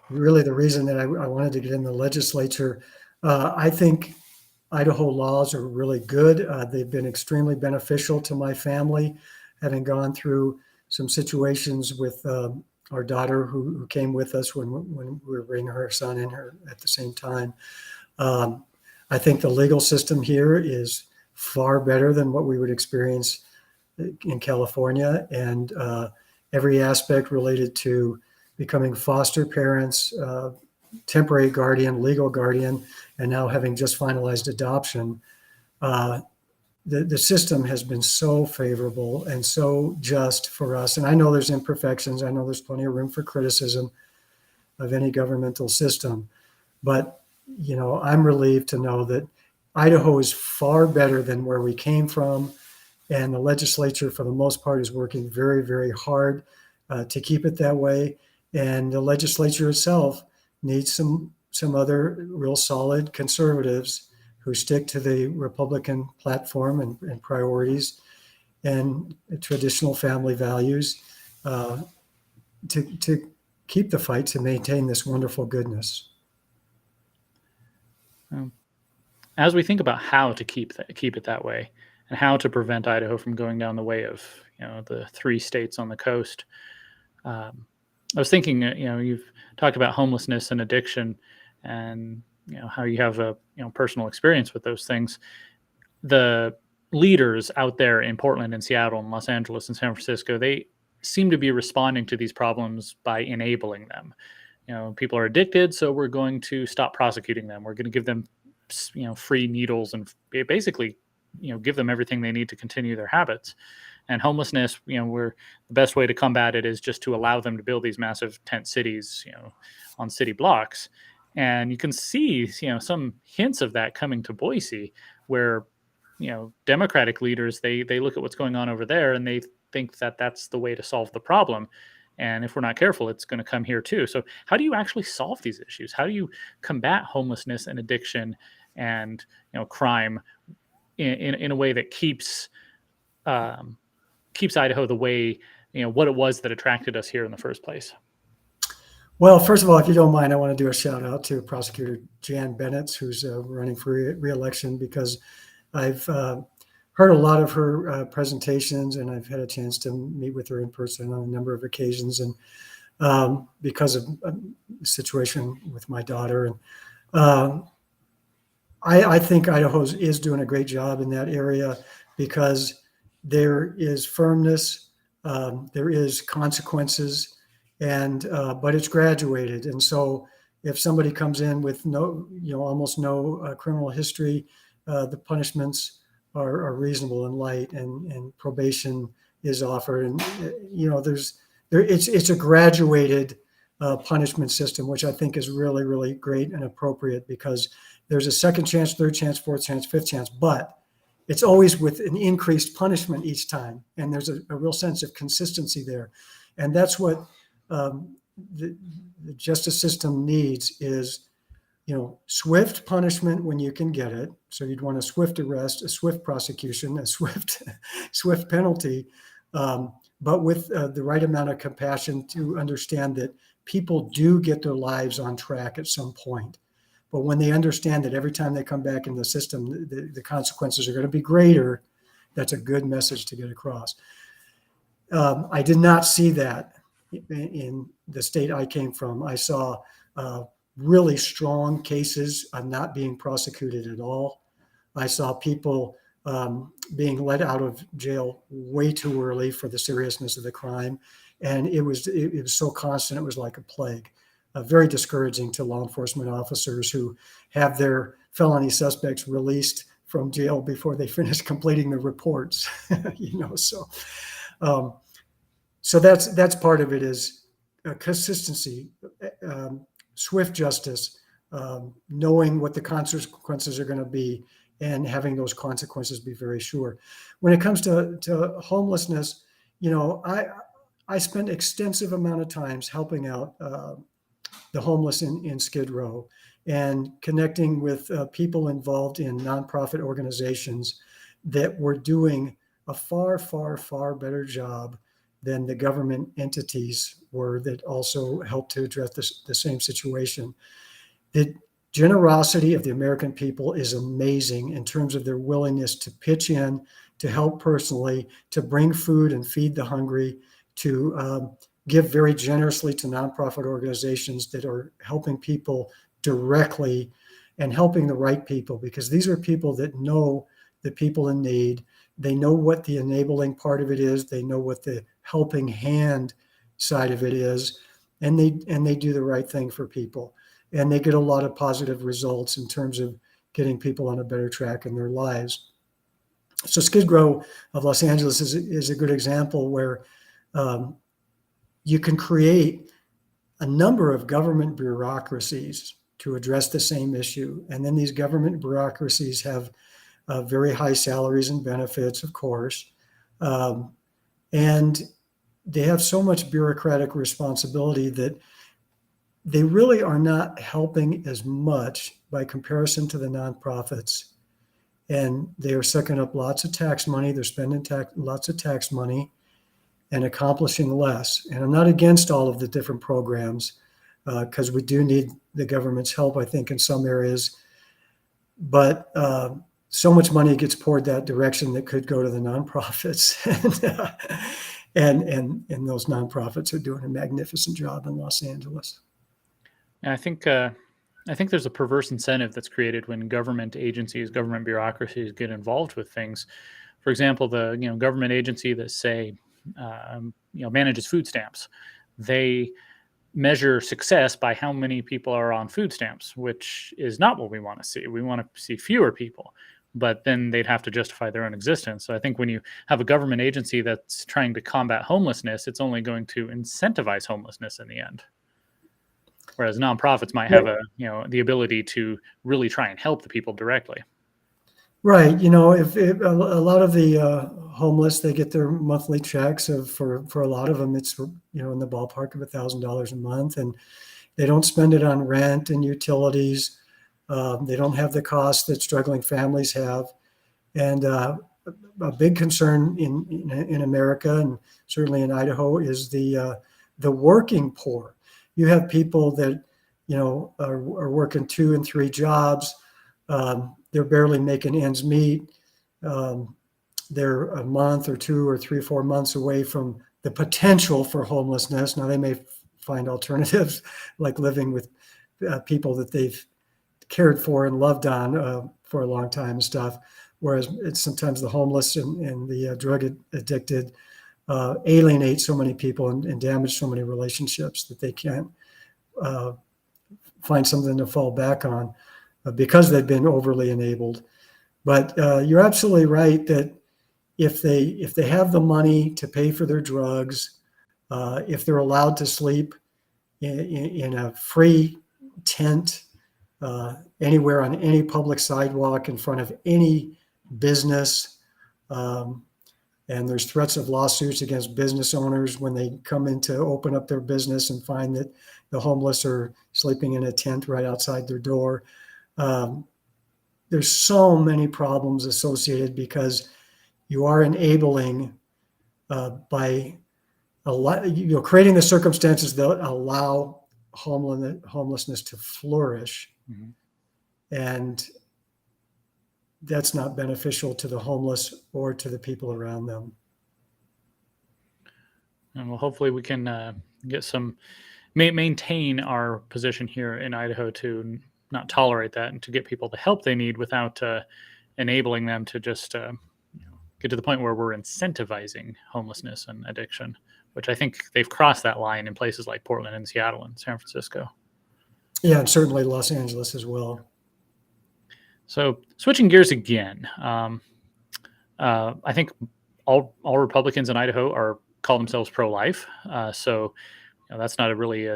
really the reason that I wanted to get in the legislature. I think Idaho laws are really good. They've been extremely beneficial to my family, having gone through some situations with our daughter who came with us when we were bringing her son in her at the same time. I think the legal system here is far better than what we would experience in California, and every aspect related to becoming foster parents, temporary guardian, legal guardian, and now having just finalized adoption. The system has been so favorable and so just for us. And I know there's imperfections. I know there's plenty of room for criticism of any governmental system. But, I'm relieved to know that Idaho is far better than where we came from. And the legislature, for the most part, is working very, very hard to keep it that way. And the legislature itself needs some other real solid conservatives who stick to the Republican platform and priorities and traditional family values to keep the fight to maintain this wonderful goodness. As we think about how to keep it that way and how to prevent Idaho from going down the way of the 3 states on the coast, I was thinking, you've talked about homelessness and addiction, and how you have a personal experience with those things. The leaders out there in Portland and Seattle and Los Angeles and San Francisco, they seem to be responding to these problems by enabling them. People are addicted, so we're going to stop prosecuting them. We're going to give them, free needles and basically, give them everything they need to continue their habits. And homelessness, the best way to combat it is just to allow them to build these massive tent cities, on city blocks. And you can see, some hints of that coming to Boise, where, Democratic leaders, they look at what's going on over there and they think that that's the way to solve the problem. And if we're not careful, it's going to come here too. So how do you actually solve these issues? How do you combat homelessness and addiction and, crime in a way that keeps Idaho the way, what it was that attracted us here in the first place? Well, first of all, if you don't mind, I want to do a shout out to Prosecutor Jan Bennett, who's running for re-election, because I've heard a lot of her presentations, and I've had a chance to meet with her in person on a number of occasions, and because of a situation with my daughter. And I think Idaho is doing a great job in that area, because there is firmness, there is consequences, and but it's graduated. And so if somebody comes in with almost no criminal history, the punishments are reasonable and light, and probation is offered. And it's a graduated punishment system, which I think is really, really great and appropriate, because there's a second chance, third chance, fourth chance, fifth chance, but it's always with an increased punishment each time. And there's a real sense of consistency there. And that's what the justice system needs is, swift punishment when you can get it. So you'd want a swift arrest, a swift prosecution, a swift penalty, but with the right amount of compassion to understand that people do get their lives on track at some point. But when they understand that every time they come back in the system, the consequences are going to be greater, that's a good message to get across. I did not see that in the state I came from. I saw really strong cases of not being prosecuted at all. I saw people being let out of jail way too early for the seriousness of the crime. And it was so constant, it was like a plague. Very discouraging to law enforcement officers who have their felony suspects released from jail before they finish completing the reports. So that's part of it, is consistency. swift justice, knowing what the consequences are going to be, and having those consequences be very sure. When it comes to homelessness, I spent extensive amount of times helping out the homeless in Skid Row and connecting with people involved in nonprofit organizations that were doing a far, far, far better job than the government entities were that also helped to address the same situation. The generosity of the American people is amazing in terms of their willingness to pitch in, to help personally, to bring food and feed the hungry, to give very generously to nonprofit organizations that are helping people directly and helping the right people, because these are people that know the people in need. They know what the enabling part of it is. They know what the helping hand side of it is, and they do the right thing for people. And they get a lot of positive results in terms of getting people on a better track in their lives. So Skid Row of Los Angeles is a good example where you can create a number of government bureaucracies to address the same issue. And then these government bureaucracies have very high salaries and benefits, of course. And they have so much bureaucratic responsibility that they really are not helping as much by comparison to the nonprofits. And they are sucking up lots of tax money. They're spending lots of tax money and accomplishing less. And I'm not against all of the different programs, because we do need the government's help, I think, in some areas. But so much money gets poured that direction that could go to the nonprofits. and those nonprofits are doing a magnificent job in Los Angeles. And I think there's a perverse incentive that's created when government agencies, government bureaucracies get involved with things. For example, the government agency that say manages food stamps, they measure success by how many people are on food stamps, which is not what we want to see. We want to see fewer people, but then they'd have to justify their own existence. So I think when you have a government agency that's trying to combat homelessness, it's only going to incentivize homelessness in the end. Whereas nonprofits might have the ability to really try and help the people directly. Right. If a lot of the homeless, they get their monthly checks for a lot of them, it's, in the ballpark of $1,000 a month, and they don't spend it on rent and utilities. They don't have the costs that struggling families have. And a big concern in America, and certainly in Idaho, is the working poor. You have people that, are working 2 and 3 jobs. They're barely making ends meet. They're a month or 2 or 3 or 4 months away from the potential for homelessness. Now, they may find alternatives like living with people that they've cared for and loved on for a long time and stuff. Whereas it's sometimes the homeless and the drug addicted alienate so many people and damage so many relationships that they can't find something to fall back on because they've been overly enabled. But you're absolutely right that if they have the money to pay for their drugs, if they're allowed to sleep in a free tent anywhere on any public sidewalk in front of any business, and there's threats of lawsuits against business owners when they come in to open up their business and find that the homeless are sleeping in a tent right outside their door. There's so many problems associated because you are enabling by creating the circumstances that allow homelessness to flourish. Mm-hmm. And that's not beneficial to the homeless or to the people around them. And well, hopefully we can maintain our position here in Idaho to not tolerate that and to get people the help they need without enabling them to just get to the point where we're incentivizing homelessness and addiction, which I think they've crossed that line in places like Portland and Seattle and San Francisco. Yeah, and certainly Los Angeles as well. So switching gears again, I think all Republicans in Idaho call themselves pro-life. So that's not a really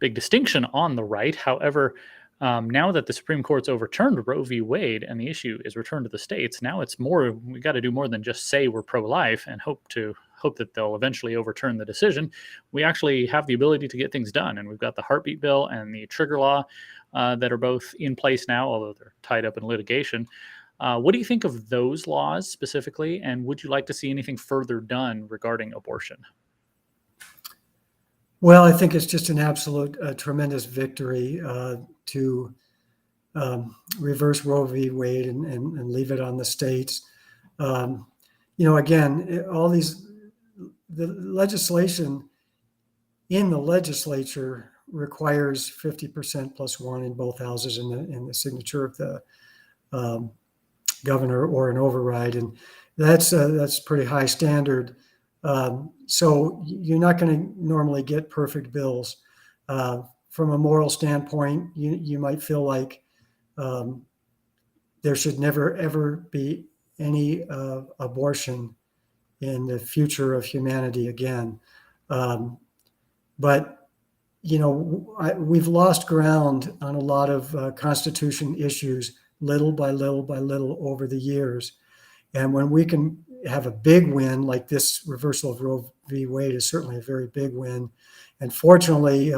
big distinction on the right. However, now that the Supreme Court's overturned Roe v. Wade and the issue is returned to the states, now it's more, we got to do more than just say we're pro-life and hope that they'll eventually overturn the decision. We actually have the ability to get things done. And we've got the heartbeat bill and the trigger law that are both in place now, although they're tied up in litigation. What do you think of those laws specifically? And would you like to see anything further done regarding abortion? Well, I think it's just an absolute tremendous victory to reverse Roe v. Wade and leave it on the states. Again, the legislation in the legislature requires 50% plus one in both houses in the signature of the governor or an override, and that's pretty high standard. So you're not going to normally get perfect bills. From a moral standpoint, you might feel like there should never, ever be any abortion in the future of humanity again. But, we've lost ground on a lot of Constitution issues, little by little by little over the years. And when we can have a big win, like this reversal of Roe v. Wade is certainly a very big win. And fortunately,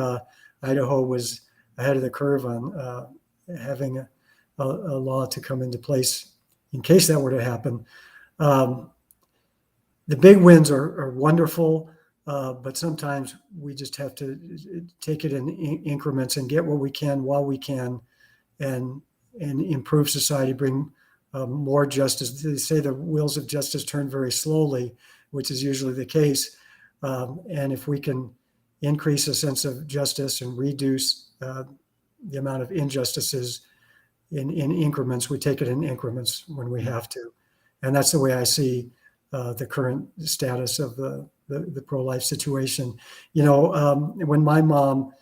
Idaho was ahead of the curve on having a law to come into place in case that were to happen. The big wins are wonderful, but sometimes we just have to take it in increments and get what we can while we can, and improve society, bring more justice. They say the wheels of justice turn very slowly, which is usually the case. And if we can increase a sense of justice and reduce the amount of injustices in increments, we take it in increments when we have to. And that's the way I see the current status of the pro-life situation. When my mom,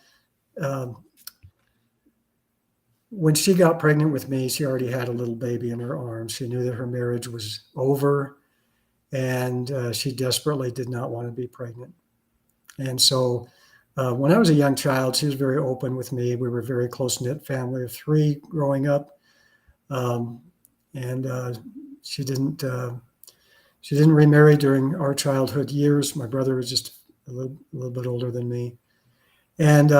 when she got pregnant with me, she already had a little baby in her arms. She knew that her marriage was over, and she desperately did not want to be pregnant. And so when I was a young child, she was very open with me. We were a very close-knit family of three growing up. She didn't remarry during our childhood years. My brother was just a little bit older than me. And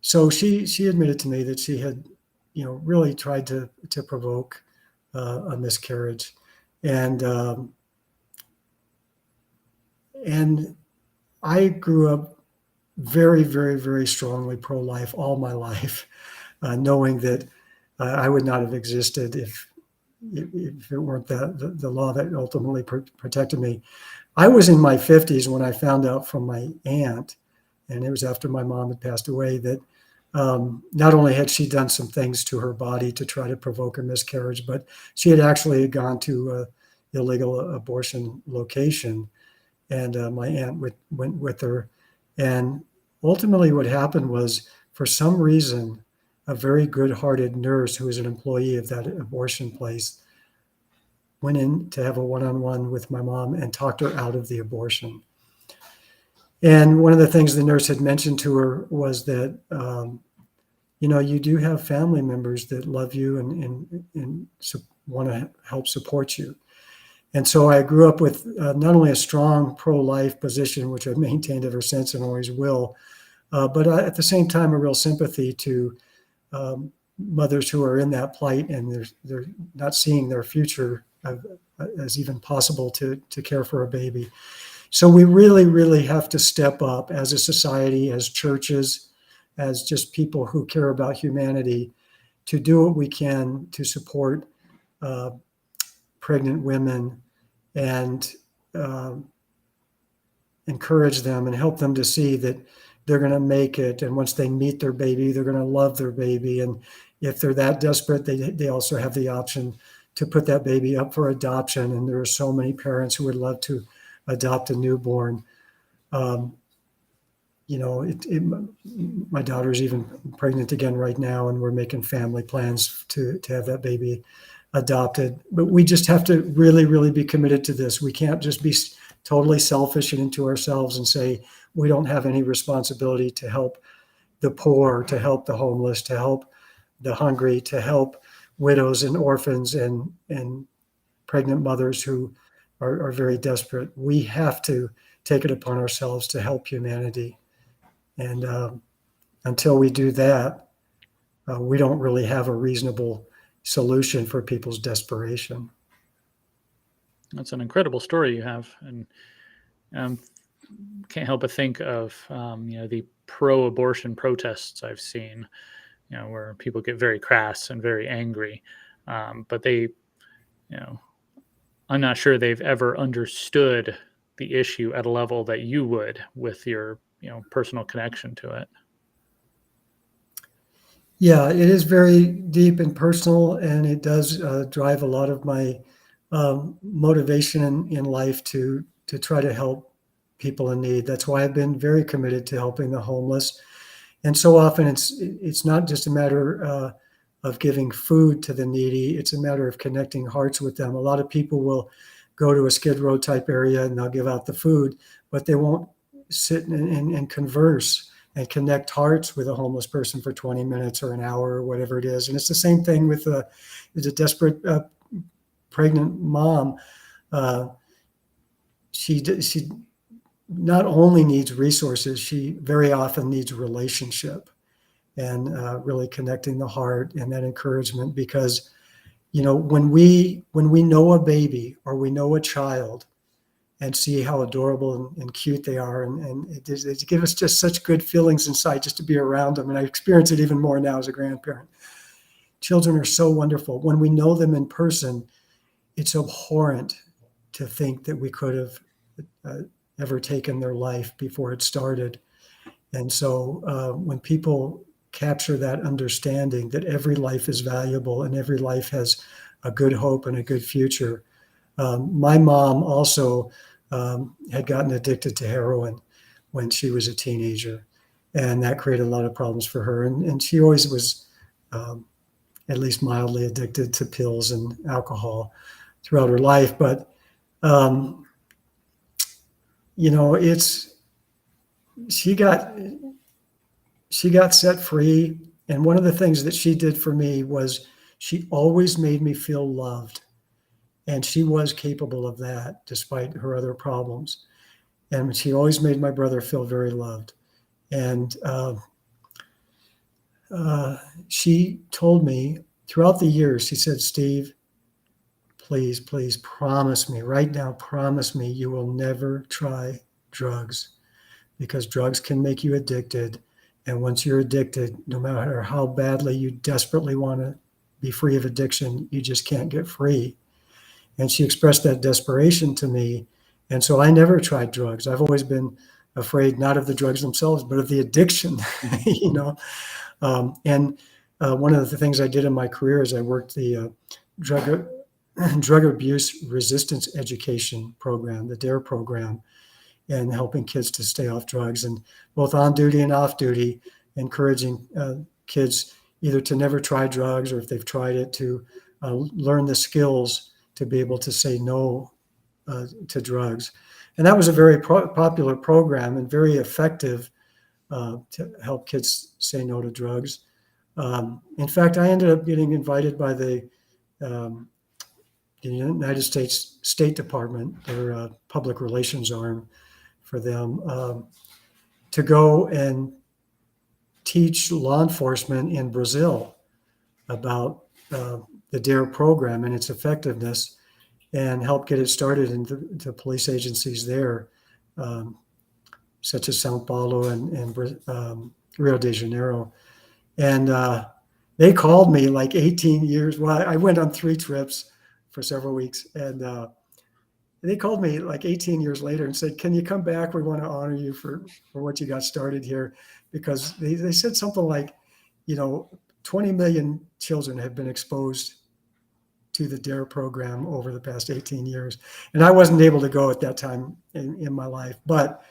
so she admitted to me that she had, really tried to provoke a miscarriage. And I grew up very, very, very strongly pro-life all my life, knowing that I would not have existed if it weren't the law that ultimately protected me. I was in my 50s when I found out from my aunt, and it was after my mom had passed away, that not only had she done some things to her body to try to provoke a miscarriage, but she had actually gone to an illegal abortion location. And my aunt went with her. And ultimately what happened was, for some reason, a very good-hearted nurse who was an employee of that abortion place went in to have a one-on-one with my mom and talked her out of the abortion. And one of the things the nurse had mentioned to her was that, you do have family members that love you and want to help support you. And so I grew up with not only a strong pro-life position, which I've maintained ever since and always will, but at the same time, a real sympathy to mothers who are in that plight and they're not seeing their future as even possible to care for a baby. So we really, really have to step up as a society, as churches, as just people who care about humanity, to do what we can to support pregnant women and encourage them and help them to see that they're going to make it. And once they meet their baby, they're going to love their baby. And if they're that desperate, they also have the option to put that baby up for adoption. And there are so many parents who would love to adopt a newborn. My daughter's even pregnant again right now, and we're making family plans to have that baby adopted. But we just have to really, really be committed to this. We can't just be totally selfish and into ourselves and say, we don't have any responsibility to help the poor, to help the homeless, to help the hungry, to help widows and orphans and pregnant mothers who are very desperate. We have to take it upon ourselves to help humanity. And until we do that, we don't really have a reasonable solution for people's desperation. That's an incredible story you have, and can't help but think of the pro-abortion protests I've seen, where people get very crass and very angry, but they, I'm not sure they've ever understood the issue at a level that you would with your personal connection to it. Yeah, it is very deep and personal, and it does drive a lot of my motivation in life to try to help people in need. That's why I've been very committed to helping the homeless. And so often it's not just a matter of giving food to the needy. It's a matter of connecting hearts with them. A lot of people will go to a Skid Row type area and they'll give out the food, but they won't sit and converse and connect hearts with a homeless person for 20 minutes or an hour or whatever it is. And it's the same thing with a desperate pregnant mom. She not only needs resources, she very often needs relationship and really connecting the heart and that encouragement. Because, when we know a baby or we know a child and see how adorable and cute they are, and it gives us just such good feelings inside just to be around them. And I experience it even more now as a grandparent. Children are so wonderful. When we know them in person, it's abhorrent to think that we could have ever taken their life before it started. And so when people capture that understanding that every life is valuable and every life has a good hope and a good future. My mom also had gotten addicted to heroin when she was a teenager, and that created a lot of problems for her. And she always was at least mildly addicted to pills and alcohol throughout her life. But she got set free. And one of the things that she did for me was she always made me feel loved. And she was capable of that despite her other problems. And she always made my brother feel very loved. And she told me throughout the years, she said, "Steve, please, please promise me right now, promise me you will never try drugs, because drugs can make you addicted. And once you're addicted, no matter how badly you desperately want to be free of addiction, you just can't get free." And she expressed that desperation to me. And so I never tried drugs. I've always been afraid, not of the drugs themselves, but of the addiction, And one of the things I did in my career is I worked the drug abuse resistance education program, the DARE program, and helping kids to stay off drugs, and both on duty and off duty, encouraging kids either to never try drugs, or if they've tried it, to learn the skills to be able to say no to drugs. And that was a very popular program and very effective to help kids say no to drugs. In fact, I ended up getting invited by the United States State Department, their public relations arm for them, to go and teach law enforcement in Brazil about the DARE program and its effectiveness, and help get it started in the police agencies there, such as Sao Paulo and Rio de Janeiro. And they called me like 18 years. Well, I went on 3 trips for several weeks, and they called me like 18 years later and said, "Can you come back? We want to honor you for what you got started here." Because they said something like, 20 million children have been exposed to the DARE program over the past 18 years. And I wasn't able to go at that time in my life. But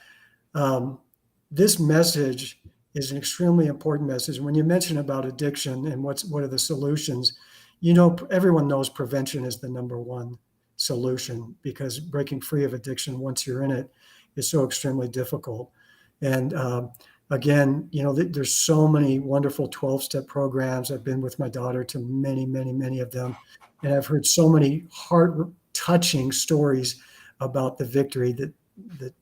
this message is an extremely important message. When you mention about addiction and what are the solutions, everyone knows prevention is the number one solution, because breaking free of addiction once you're in it is so extremely difficult. And again, there's so many wonderful 12-step programs. I've been with my daughter to many, many, many of them. And I've heard so many heart-touching stories about the victory that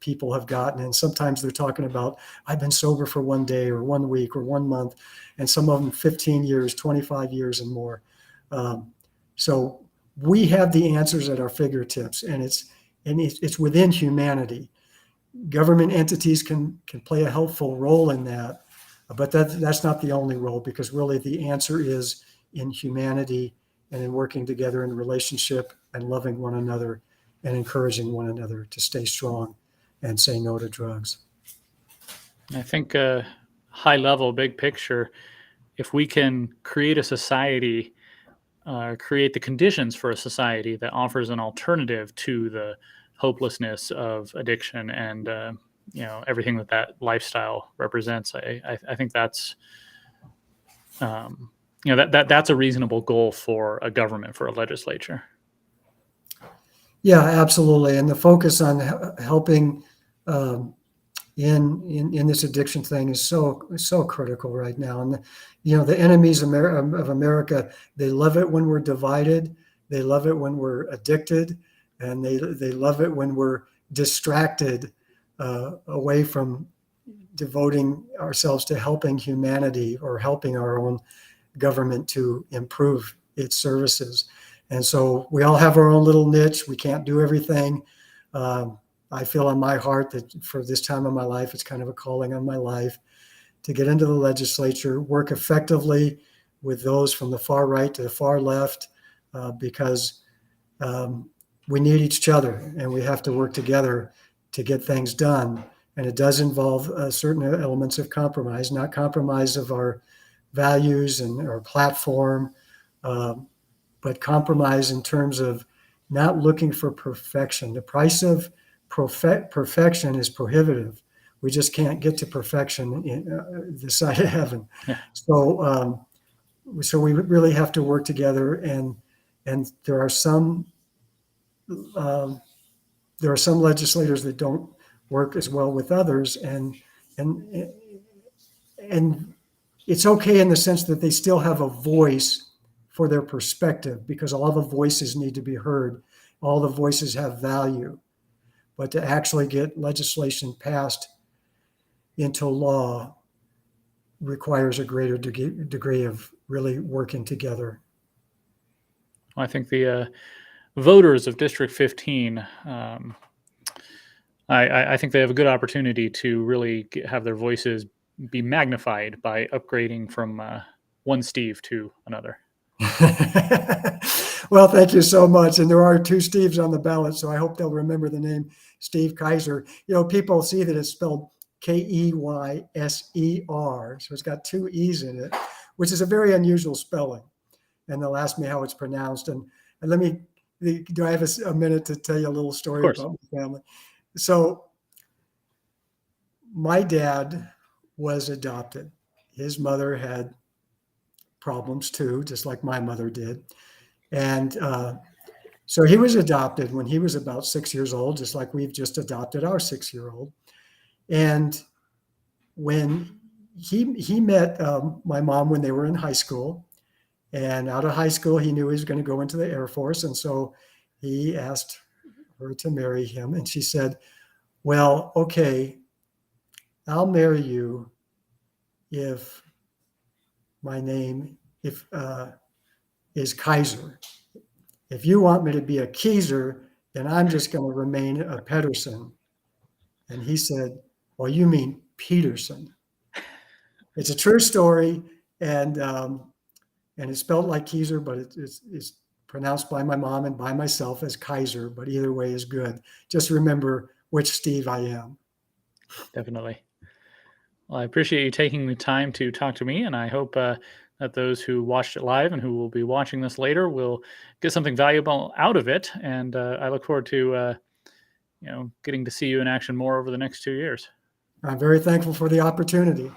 people have gotten. And sometimes they're talking about, I've been sober for 1 day or 1 week or 1 month, and some of them 15 years, 25 years and more. So we have the answers at our fingertips, and it's within humanity. Government entities can play a helpful role in that, but that's not the only role, because really the answer is in humanity and in working together in relationship and loving one another and encouraging one another to stay strong and say no to drugs. I think high level, big picture, if we can create a society, create the conditions for a society that offers an alternative to the hopelessness of addiction and everything that lifestyle represents, I think that's that's a reasonable goal for a government, for a legislature. Yeah, absolutely. And the focus on helping in this addiction thing is so critical right now. And the enemies of America, they love it when we're divided. They love it when we're addicted, and they love it when we're distracted away from devoting ourselves to helping humanity or helping our own government to improve its services. And so we all have our own little niche. We can't do everything. I feel on my heart that for this time of my life, it's kind of a calling on my life to get into the legislature, work effectively with those from the far right to the far left, because we need each other, and we have to work together to get things done. And it does involve certain elements of compromise, not compromise of our values and our platform, but compromise in terms of not looking for perfection. The price of perfection is prohibitive. We just can't get to perfection in this side of heaven. Yeah. So we really have to work together, and there are some legislators that don't work as well with others, and it's okay in the sense that they still have a voice for their perspective, because all the voices need to be heard. All the voices have value. But to actually get legislation passed into law requires a greater degree of really working together. I think the voters of District 15, I think they have a good opportunity to really have their voices be magnified by upgrading from one Steve to another. Well, thank you so much. And there are 2 Steves on the ballot, so I hope they'll remember the name Steve Kaiser. People see that it's spelled Keyser, so it's got 2 E's in it, which is a very unusual spelling. And they'll ask me how it's pronounced. And do I have a minute to tell you a little story about my family? So my dad was adopted. His mother had problems too, just like my mother did. And so he was adopted when he was about 6 years old, just like we've just adopted our 6-year-old. And when he met my mom when they were in high school, and out of high school, he knew he was going to go into the Air Force. And so he asked her to marry him. And she said, well, okay, I'll marry you if my name is Kaiser. If you want me to be a Keyser, then I'm just going to remain a Pedersen. And he said, well, you mean Peterson. It's a true story, and it's spelled like Keyser, but it's pronounced by my mom and by myself as Kaiser, but either way is good. Just remember which Steve I am. Definitely. Well, I appreciate you taking the time to talk to me, and I hope that those who watched it live and who will be watching this later will get something valuable out of it. And I look forward to getting to see you in action more over the next 2 years. I'm very thankful for the opportunity.